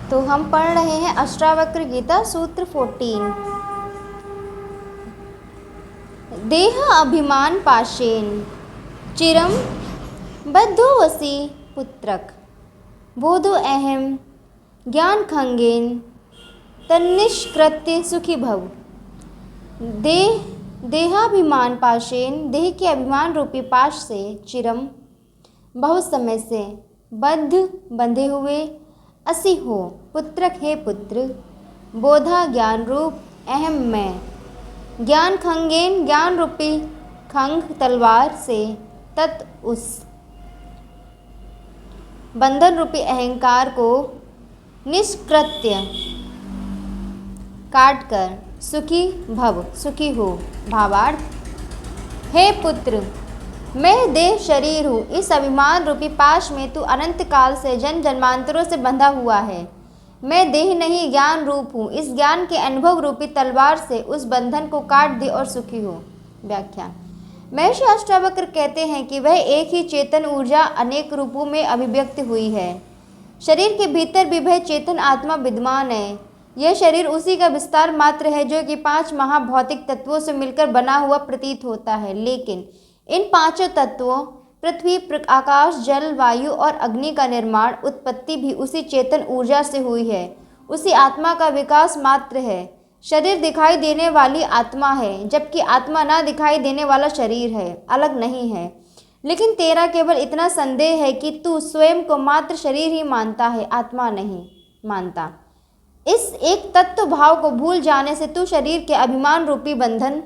तो हम पढ़ रहे हैं अष्टावक्र गीता सूत्र 14। देह अभिमान पाशेन चिरम बद्धोऽसि पुत्रक बोधो अहम ज्ञान खंगेन तन्निष्कृत्य सुखी भव। देहाभिमान पाशेन, देह के अभिमान रूपी पाश से, चिरम बहुत समय से, बंधे हुए, असी हो पुत्रक हे पुत्र, बोधा ज्ञान रूप, अहम मैं, ज्ञान खंगेन ज्ञान रूपी खंग तलवार से, तत् उस बंधन रूपी अहंकार को निष्कृत्य काट कर सुखी भव सुखी हो। भावार्थ, हे पुत्र, मैं देह शरीर हूँ। इस अभिमान रूपी पाश में तू अनंत काल से जन्म जन्मांतरों से बंधा हुआ है। मैं देह नहीं ज्ञान रूप हूँ। इस ज्ञान के अनुभव रूपी तलवार से उस बंधन को काट दे और सुखी हो। व्याख्या, महर्षि अष्टावक्र कहते हैं कि वह एक ही चेतन ऊर्जा अनेक रूपों में अभिव्यक्त हुई है। शरीर के भीतर भी वह चेतन आत्मा विद्यमान है। यह शरीर उसी का विस्तार मात्र है जो कि 5 महाभौतिक तत्वों से मिलकर बना हुआ प्रतीत होता है। लेकिन इन 5 तत्वों पृथ्वी, आकाश, जल, वायु और अग्नि का निर्माण, उत्पत्ति भी उसी चेतन ऊर्जा से हुई है। उसी आत्मा का विकास मात्र है। शरीर दिखाई देने वाली आत्मा है, जबकि आत्मा ना दिखाई देने वाला शरीर है, अलग नहीं है। लेकिन तेरा केवल इतना संदेह है कि तू स्वयं को मात्र शरीर ही मानता है, आत्मा नहीं मानता। इस एक तत्व भाव को भूल जाने से तू शरीर के अभिमान रूपी बंधन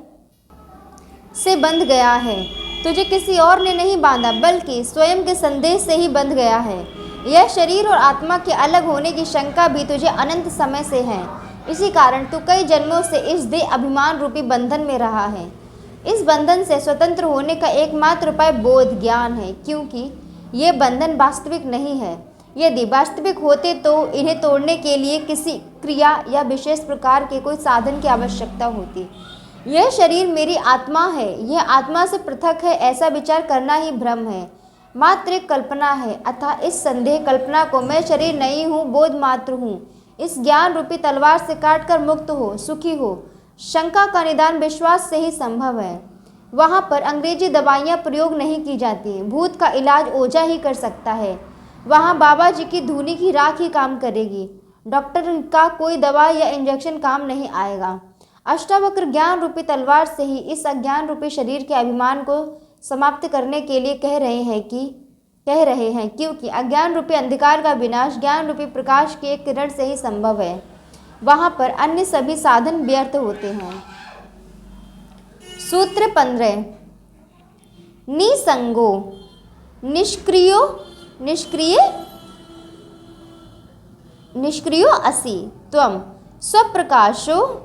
से बंध गया है। तुझे किसी और ने नहीं बांधा, बल्कि स्वयं के संदेह से ही बंध गया है। यह शरीर और आत्मा के अलग होने की शंका भी तुझे अनंत समय से है। इसी कारण तू कई जन्मों से इस देह अभिमान रूपी बंधन में रहा है। इस बंधन से स्वतंत्र होने का एकमात्र उपाय बोध ज्ञान है, क्योंकि ये बंधन वास्तविक नहीं है। यदि वास्तविक होते तो इन्हें तोड़ने के लिए किसी क्रिया या विशेष प्रकार के कोई साधन की आवश्यकता होती। यह शरीर मेरी आत्मा है, यह आत्मा से पृथक है, ऐसा विचार करना ही भ्रम है, मात्र एक कल्पना है। अतः इस संदेह कल्पना को मैं शरीर नहीं हूँ, बोध मात्र हूँ, इस ज्ञान रूपी तलवार से काटकर मुक्त हो, सुखी हो। शंका का निदान विश्वास से ही संभव है। वहाँ पर अंग्रेजी दवाइयाँ प्रयोग नहीं की जाती। भूत का इलाज ओझा ही कर सकता है। वहाँ बाबा जी की धूनी की राख ही काम करेगी। डॉक्टर का कोई दवा या इंजेक्शन काम नहीं आएगा। अष्टावक्र ज्ञान रूपी तलवार से ही इस अज्ञान रूपी शरीर के अभिमान को समाप्त करने के लिए कह रहे हैं, क्योंकि अज्ञान रूपी अंधकार का विनाश ज्ञान रूपी प्रकाश के एक किरण से ही संभव है। वहाँ पर अन्य सभी साधन व्यर्थ होते हैं। सूत्र 15। निसंगो निष्क्रियो असि त्वं स्वप्रकाशो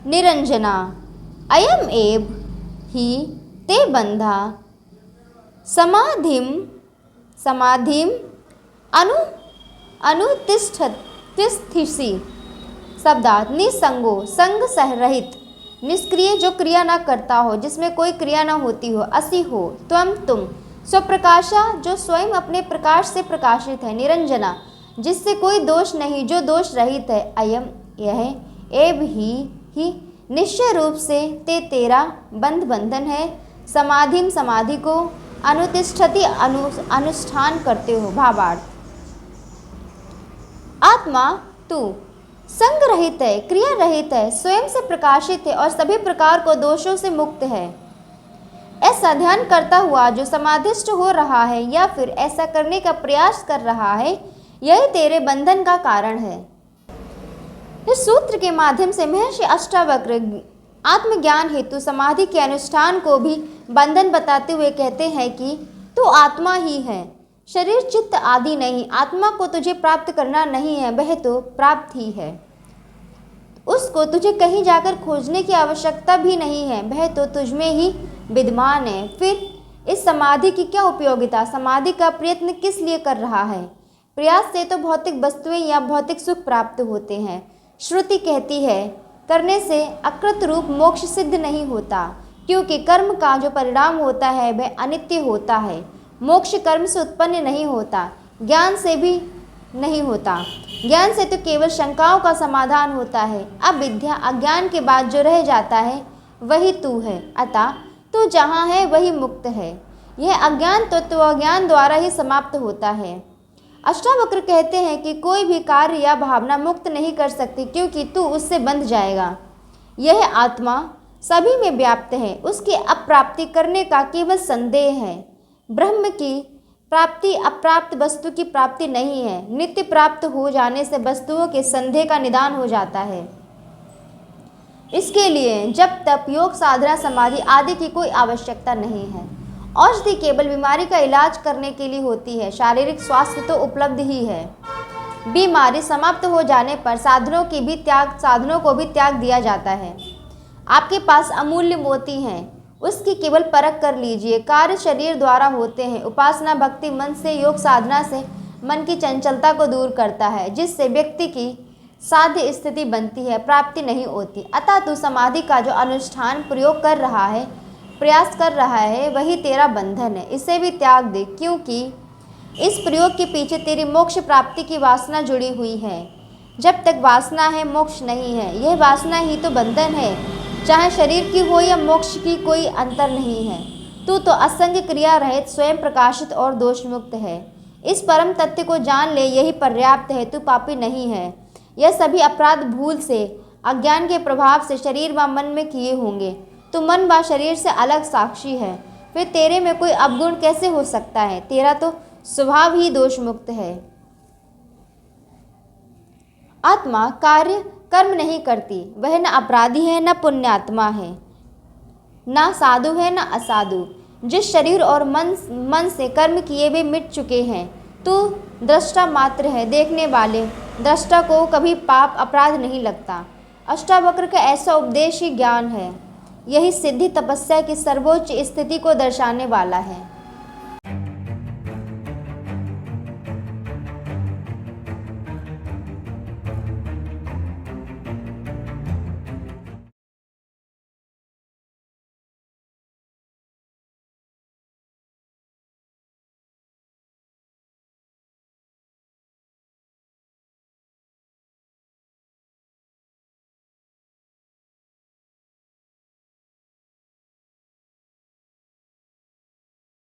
निरंजना अयम एव हि ते बंधा समाधिम अनुतिष्ठसि। शब्दार्थ, निसंगो संग सहरहित, निष्क्रिय जो क्रिया न करता हो, जिसमें कोई क्रिया न होती हो, असि हो त्वम तुम, स्वप्रकाशा जो स्वयं अपने प्रकाश से प्रकाशित है, निरंजना जिससे कोई दोष नहीं, जो दोष रहित है, अयम यह, एव ही निश्चय रूप से, ते तेरा बंधन है, समाधिम समाधि को, अनुतिष्ठति अनुष्ठान करते हो। भावार्थ, आत्मा तू संग रहित है, क्रिया रहित है, स्वयं से प्रकाशित है और सभी प्रकार को दोषों से मुक्त है। ऐसा ध्यान करता हुआ जो समाधिष्ठ हो रहा है या फिर ऐसा करने का प्रयास कर रहा है, यही तेरे बंधन का कारण है। इस सूत्र के माध्यम से महर्षि अष्टावक्र आत्मज्ञान हेतु समाधि के अनुष्ठान को भी बंधन बताते हुए कहते हैं कि तू आत्मा ही है, शरीर चित्त आदि नहीं। आत्मा को तुझे प्राप्त करना नहीं है, वह तो प्राप्त ही है। उसको तुझे कहीं जाकर खोजने की आवश्यकता भी नहीं है, वह तो तुझमें ही विद्यमान है। फिर इस समाधि की क्या उपयोगिता? समाधि का प्रयत्न किस लिए कर रहा है? प्रयास से तो भौतिक वस्तुएं या भौतिक सुख प्राप्त होते हैं। श्रुति कहती है करने से अकृत रूप मोक्ष सिद्ध नहीं होता, क्योंकि कर्म का जो परिणाम होता है वह अनित्य होता है। मोक्ष कर्म से उत्पन्न नहीं होता, ज्ञान से भी नहीं होता। ज्ञान से तो केवल शंकाओं का समाधान होता है। अब विद्या अज्ञान के बाद जो रह जाता है वही तू है, अतः तू जहाँ है वही मुक्त है। यह अज्ञान तो अज्ञान द्वारा ही समाप्त होता है। अष्टावक्र कहते हैं कि कोई भी कार्य या भावना मुक्त नहीं कर सकती, क्योंकि तू उससे बंध जाएगा। यह आत्मा सभी में व्याप्त है, उसकी अप्राप्ति करने का केवल संदेह है। ब्रह्म की प्राप्ति अप्राप्त वस्तु की प्राप्ति नहीं है। नित्य प्राप्त हो जाने से वस्तुओं के संदेह का निदान हो जाता है। इसके लिए जप तप योग साधना समाधि आदि की कोई आवश्यकता नहीं है। औषधि केवल बीमारी का इलाज करने के लिए होती है, शारीरिक स्वास्थ्य तो उपलब्ध ही है। बीमारी समाप्त हो जाने पर साधनों को भी त्याग दिया जाता है। आपके पास अमूल्य मोती हैं, उसकी केवल परख कर लीजिए। कार्य शरीर द्वारा होते हैं। उपासना भक्ति मन से, योग साधना से मन की चंचलता को दूर करता है, जिससे व्यक्ति की साध्य स्थिति बनती है, प्राप्ति नहीं होती। अतः तू समाधि का जो अनुष्ठान प्रयास कर रहा है वही तेरा बंधन है। इसे भी त्याग दे, क्योंकि इस प्रयोग के पीछे तेरी मोक्ष प्राप्ति की वासना जुड़ी हुई है। जब तक वासना है मोक्ष नहीं है। यह वासना ही तो बंधन है। चाहे शरीर की हो या मोक्ष की, कोई अंतर नहीं है। तू तो असंग क्रिया रहित, स्वयं प्रकाशित और दोष मुक्त है। इस परम तथ्य को जान ले, यही पर्याप्त है। तू पापी नहीं है। यह सभी अपराध भूल से, अज्ञान के प्रभाव से शरीर व मन में किए होंगे। तू मन व शरीर से अलग साक्षी है, फिर तेरे में कोई अवगुण कैसे हो सकता है? तेरा तो स्वभाव ही दोष मुक्त है। आत्मा कर्म नहीं करती। वह न अपराधी है न पुण्यात्मा है, न साधु है न असाधु। जिस शरीर और मन से कर्म किए वे मिट चुके हैं। तू दृष्टा मात्र है, देखने वाले दृष्टा को कभी पाप अपराध नहीं लगता। अष्टावक्र का ऐसा उपदेश ही ज्ञान है। यही सिद्धि तपस्या की सर्वोच्च स्थिति को दर्शाने वाला है।